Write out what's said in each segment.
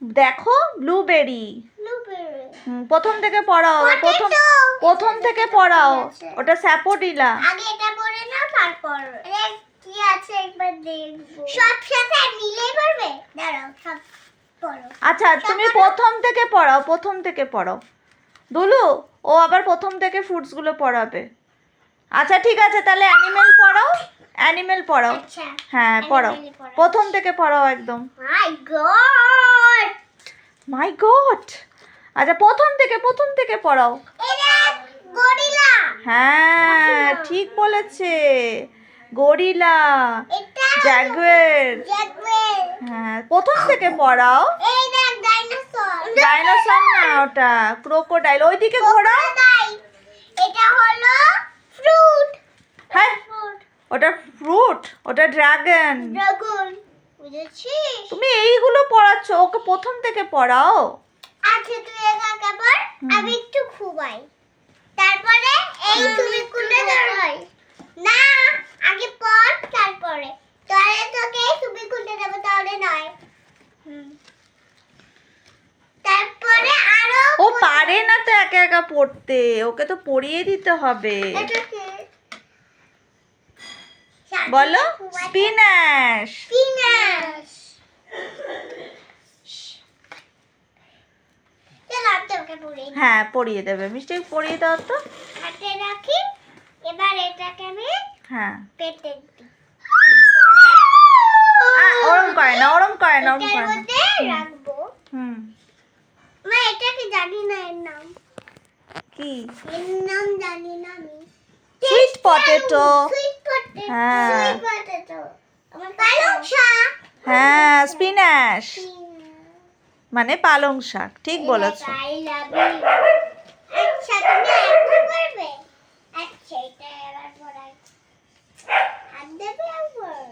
দেখো ব্লুবেরি। প্রথম থেকে পড়াও, প্রথম থেকে পড়াও। ওটা স্যাপোডিলা। আগে এটা পড়ে নাও, তারপর কি আছে একবার দেখবো। সব সাথে মিলেই পড়বে। দাঁড়াও, সব পড়ো। আচ্ছা তুমি প্রথম থেকে পড়াও, প্রথম থেকে পড়াও। দুলু ও আবার প্রথম থেকে ফ্রুটস গুলো পড়াবে। আচ্ছা ঠিক আছে, তাহলে অ্যানিমেল পড়াও, অ্যানিমেল পড়াও। আচ্ছা হ্যাঁ পড়াও, প্রথম থেকে পড়াও একদম। মাই গড, মাই গড। আচ্ছা প্রথম থেকে পড়াও। এটা গরিলা। হ্যাঁ ঠিক বলেছে, গরিলা, এটা জাগুয়ার। জাগুয়ার। হ্যাঁ প্রথম থেকে পড়াও। এই দেখ ডাইনোসর। ডাইনোসর না, ওটা ক্রোকোডাইল। ওইদিকে ঘোরাও। এটা হলো ফ্রুট। হ্যাঁ ওটা ফ্রুট, ওটা ড্রাগন। ড্রাগন, বুঝেছিস? তুমি এইগুলো পড়াচ্ছ, ওকে প্রথম থেকে পড়াও। আচ্ছা তুই একা পর, আমি একটু ঘুমাই, তারপরে এই তুমি কুলে ধরই। না আগে পড়, তারপরে তাহলে তোকে তুমি কুলে দেব, তাহলে নয়। তারপরে আরো ও পারে না তো একা একা পড়তে, ওকে তো পড়িয়ে দিতে হবে। বলো স্পিনাশ। স্পিনাশ। চল আমি তোকে পড়িয়ে দিই। হ্যাঁ পড়িয়ে দেবে, মিষ্টি পড়িয়ে দাও তো। হাতে রাখি, এবার এটাকে আমি হ্যাঁ পেটে দিই। ওরম করে না, ওরম করে না, ওরম এটার করে না। মধ্যে রাখবো। হুম মা এটা কি জানি না এর নাম। কি? এর নাম জানি না আমি। Sweet potato. Sweet potato. হ্যাঁ। Sweet potato. আমার পালং শাক। হ্যাঁ স্পিনাশ মানে পালং শাক, ঠিক বলেছো। I love you. আচ্ছা তুমি একটা করবে? আচ্ছা এটা এবার পড়াই। হাত দেবে আবার।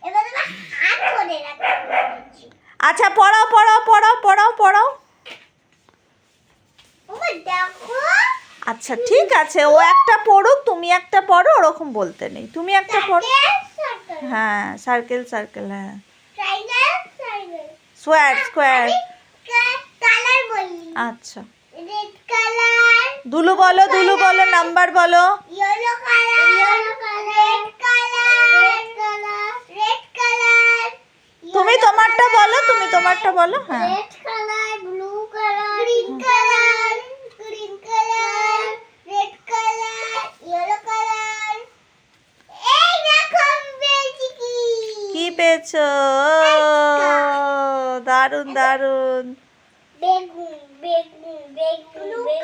এবার আমার হাত ধরে রাখতে বলেছি। আচ্ছা পড়াও পড়াও পড়াও পড়াও পড়াও। ওমা দেখো। আচ্ছা ঠিক আছে, ও একটা পড়ুক, তুমি একটা পড়ো, ওরকম বলতে নেই। তুমি একটা পড়ো। সার্কেল। হ্যাঁ সার্কেল সার্কেল, হ্যাঁ triangle triangle. Square square. Colour বলি। আচ্ছা রেড কালার। দুলু বলো, দুলু বলো, নাম্বার বলো। Yellow colour. Yellow colour. Red colour. Red colour. Red colour. তুমি তোমারটা বলো, তুমি তোমারটা বলো। হ্যাঁ red colour, blue colour, green colour, green colour, red colour, yellow colour. এই দেখো আমি পেয়েছি কি? কি পেয়েছো? দারুন দারুন। বেগুন, বেগুন, বেগুন, বেগুন।